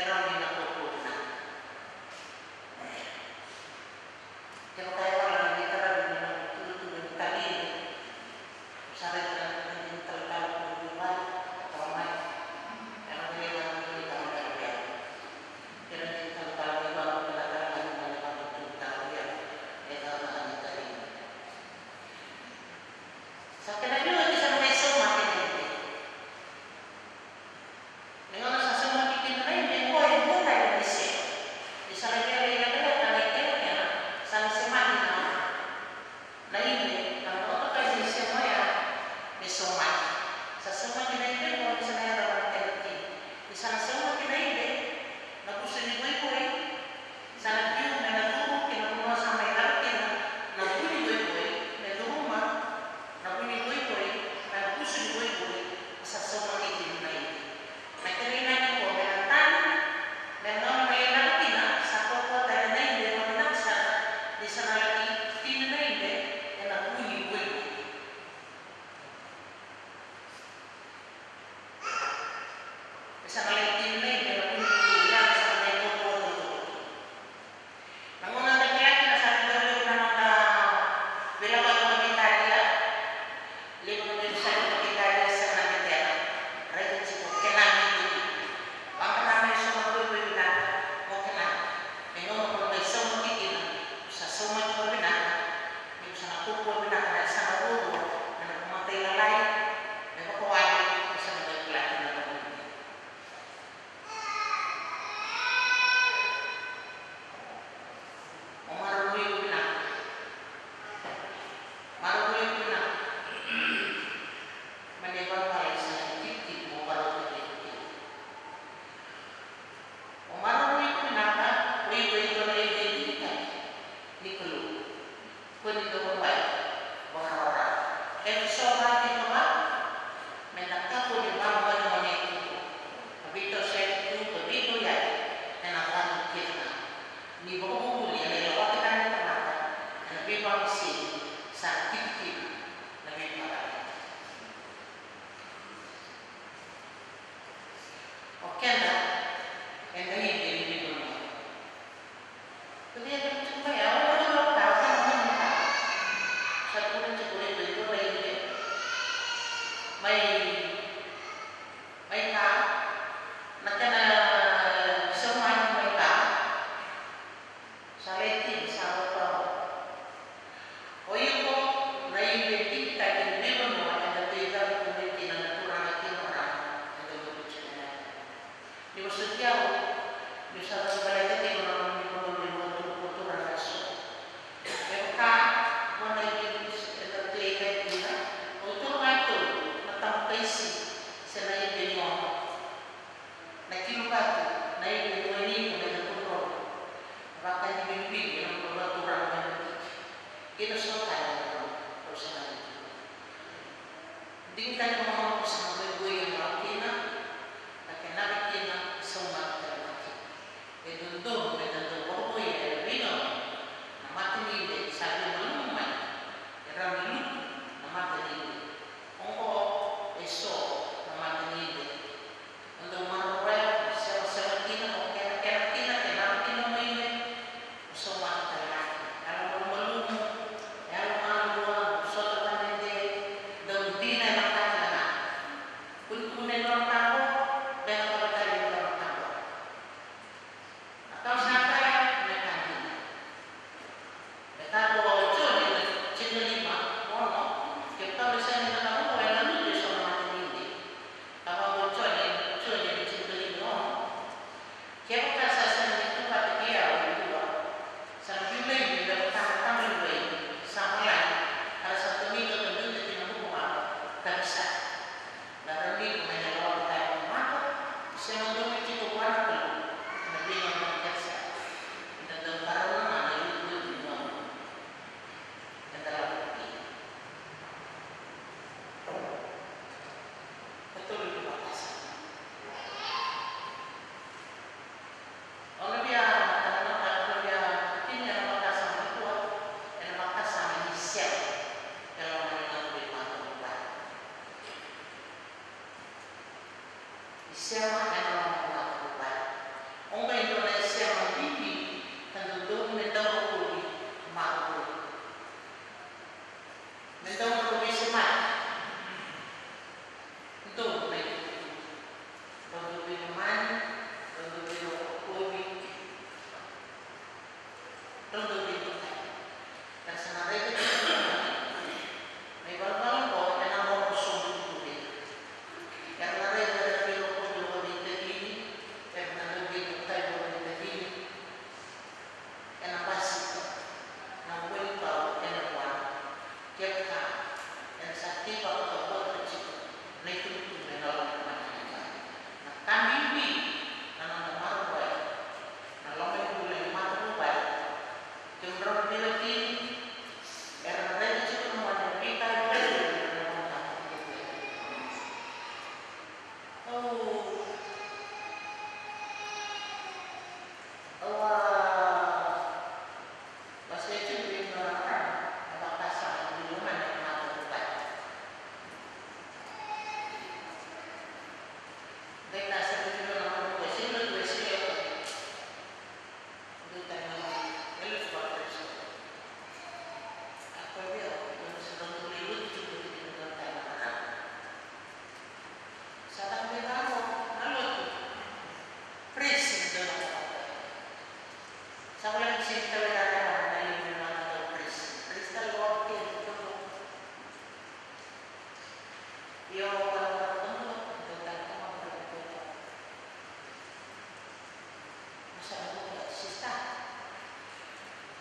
Era una cultura. Kalau kayak orang kita dengan itu tadi, saya dengan terlalu berubah atau main, karena dia yang ini tahu dia. Jadi kita tahu bahwa kita akan melakukan itu tahu ya, itu akan tadi. Sekarang juga bisa mesum makin ini. Dengan rasa semakin lain, dia boleh kayak bisa. Bisa lagi sana semakin na hindi kalau ito tayo siya mo ya may sumat sa sumat kinaibig mo isa na yung rawang teliti isa na sumat kinaibig na gusto ni Boy sa nagpiyong na natulog kinakuha sa may laki na nagpuni Boy na lumuma nagpuni Boy na gusto ni Boy sa sumat itin na yun nagkarinan niyo po may antan na may laki na sa koko tayo na hindi mo naksa di sana lagi tinanayin na nabuhi-buhi. Sa lagi tinanayin na nabuhi-buhi yan sa mga ito. Nangunang nagkayaki na sa ating gawin na mga bilang mga Italia, lingkod din sa mga Italia sa Nagitera. Right, ito, kailangan ito. Baka namin sa mga buhi-buhi na, okay na. Ngayon, kung may sumot itin, sa sumot ko rin na, yung sa nakupol na kada sa nabubo, na nagpumatay na lahat, may pakuwari sa nagaglatin na nabubo. Maruloy ko na. Manibang pala sa tip-tip mo para tip-tip. Maruloy ko na ka, uy-uy ko na identity ni Kulu. Kunin ko ba? Wara-wara. Kaya sobrang dito ba? May nakako di ba mga naman ito? Kabito sa ito, kabito yan. Na nakakot kita. Hindi ba kumuli? Ano yung wakit na natamata? Na nabibang sin sa tip-tip na may parang. Okay na? And then hindi mo. Kaya ito ba yan? may ka nakana sumay may ka sa letin sa auto o yun po na yung letin tayo meron mo at nagtigaw yung letin na naturang at kinurang ang gagawin siya na di mo sutyaw di sa balay natin mo naman yung mga kulturang raso pero ka mo na yung nagtigaw nila o ito nga ito natampay sa naibin mo nagkilubat na yung inuwini ko na nagkutro baka yung binibig yung kulturang natin kinusok tayo o sa natin hindi tayo mga sa mga buhay yung mga kina na kinakit kina sumat tayo natin e dundong may dundong ko buhay ay bino na matinili sabi mo lumay ramilun na matinili kung ko eso na matinili untuk merupakan sewa-sewa kita o kira-kira kita kailangan mo yun semua kita kalau belum kalau malu suatu kan hindi daun di na makakala kung kunin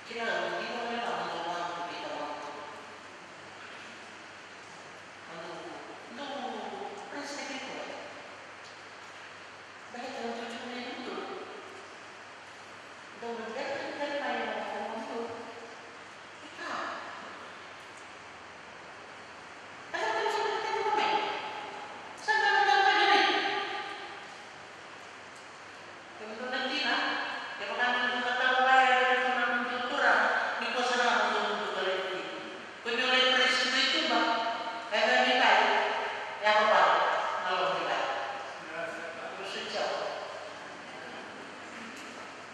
Kailangan hindi mo kailangan magawa ang kita mo. Presente ko eh. Bakit ang tutuloy na ito? Daw nagdagdag tayo ako ito. Ikaw. Alam ka sa mga tayo kami? Saan ka nagdagdag? Kung doon nagdi na, kaya kami nung natawag ay ng doktora, hindi ko sana ako doon doktora ito. Kung yung ulit presente ito ba, kaya kami tayo, kaya ko ba, malong di ba? Gusto siya.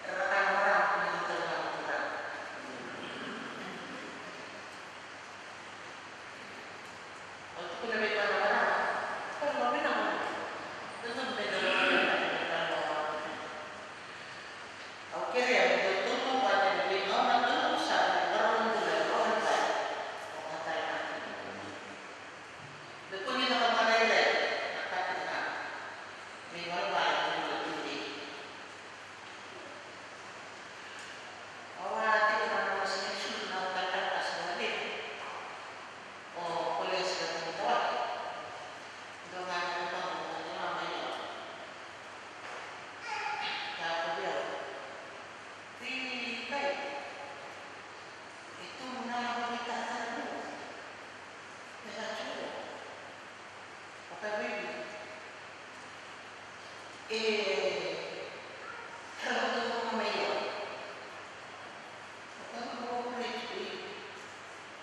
Rekan orang yang terlalu kurang. Untuk lebih orang, kalau memang dengan oke ya, itu tuh pada lebih orang tuh bisa orang juga orang baik. Kata yang betul kita kemarin deh, kata memang baik itu lebih. Awal kita mana masih sudah melakukan asal oh kuliah sudah mengetahui dengan namanya apa dia tikai itu nama kita dulu bisa coba apa baby kalau itu namanya apa mau boleh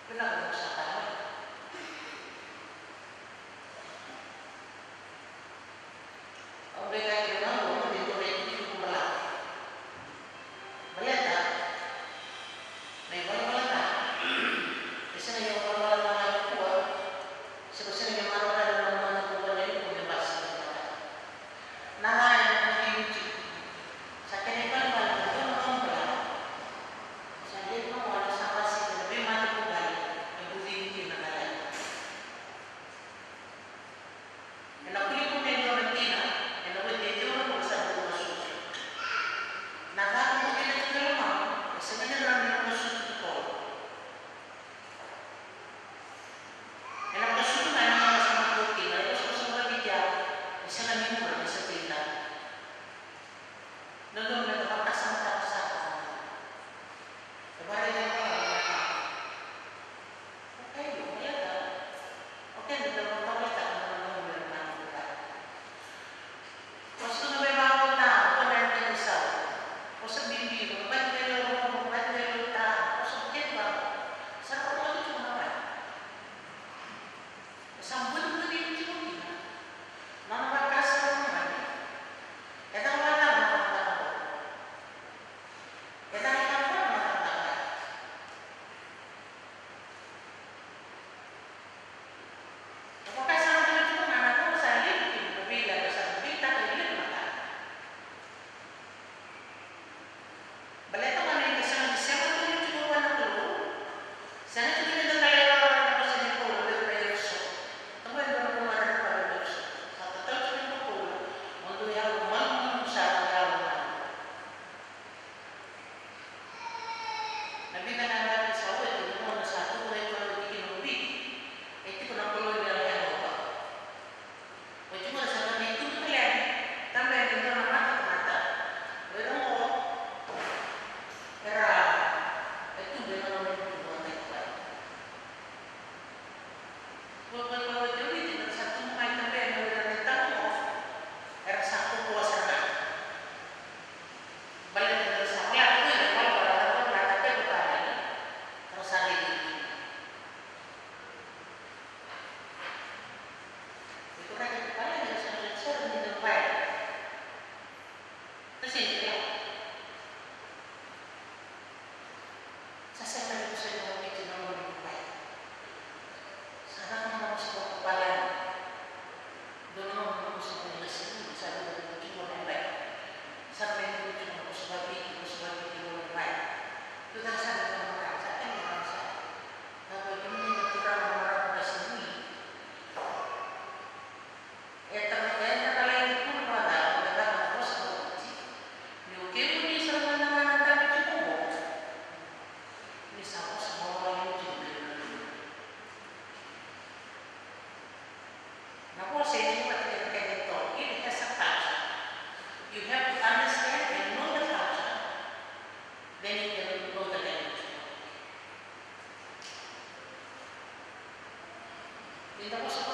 kenapa bisa tahu mereka yang mau itu cukup berat banyak tak? Banyak tak? Biasanya yang orang-orang kuat sebesar yang orang-orang kuat itu punya bahasa nah yang lucu sakit itu paling itu orang berat saya itu mau ada sama sih lebih mati bukan yang budi di negara dan aku itu punya orang Cina yang aku itu orang berusaha masuk nah kalau kita itu lemah sebenarnya dalam masuk itu kok yang aku suka memang sama putih lalu sama bijak bisa kami mulai bisa pindah nonton mereka pakai sama kemarin yang oke ya oke kita mau tahu tak mau berenang kita waktu memang kita pernah bisa waktu bibi bantu kita waktu kita saya kalau itu cuma apa sambut itu dia cuma kita mana kasar mana kita mana kita apakah sama itu cuma anak saya bikin mobil ada satu kita ini mana balai itu kan yang kesana siapa tuh yang cuma anak dulu sana tuh kita kayak orang yang masih di pulau dari kayak so kamu yang baru kemarin pada terus satu tahun cuma di pulau untuk yang rumah usaha yang rumah nabi kan ada pisau itu mau ada satu mulai kalau bikin mobil itu kena pulau di dalam yang apa cuma sama itu kalian tambah yang itu mata itu mau era itu dengan orang itu buat itu kalau jadi tidak satu main tambah yang udah tahu era satu puasa balik dari sana aku itu kalau ada berada bukan terus hari ini itu kan kepala yang sering di depan terus ini ya saya kan bisa ngomong itu nomor di depan sekarang mau sebuah kepala dulu mau sebuah nasi bisa ada di cuma baik sampai itu cuma sebab itu di luar baik itu kan saya dengan saya kan yang saya kalau ini kurang orang pada sini ternyata kalian itu pun pada terus then you can know the language. Hindi ako sa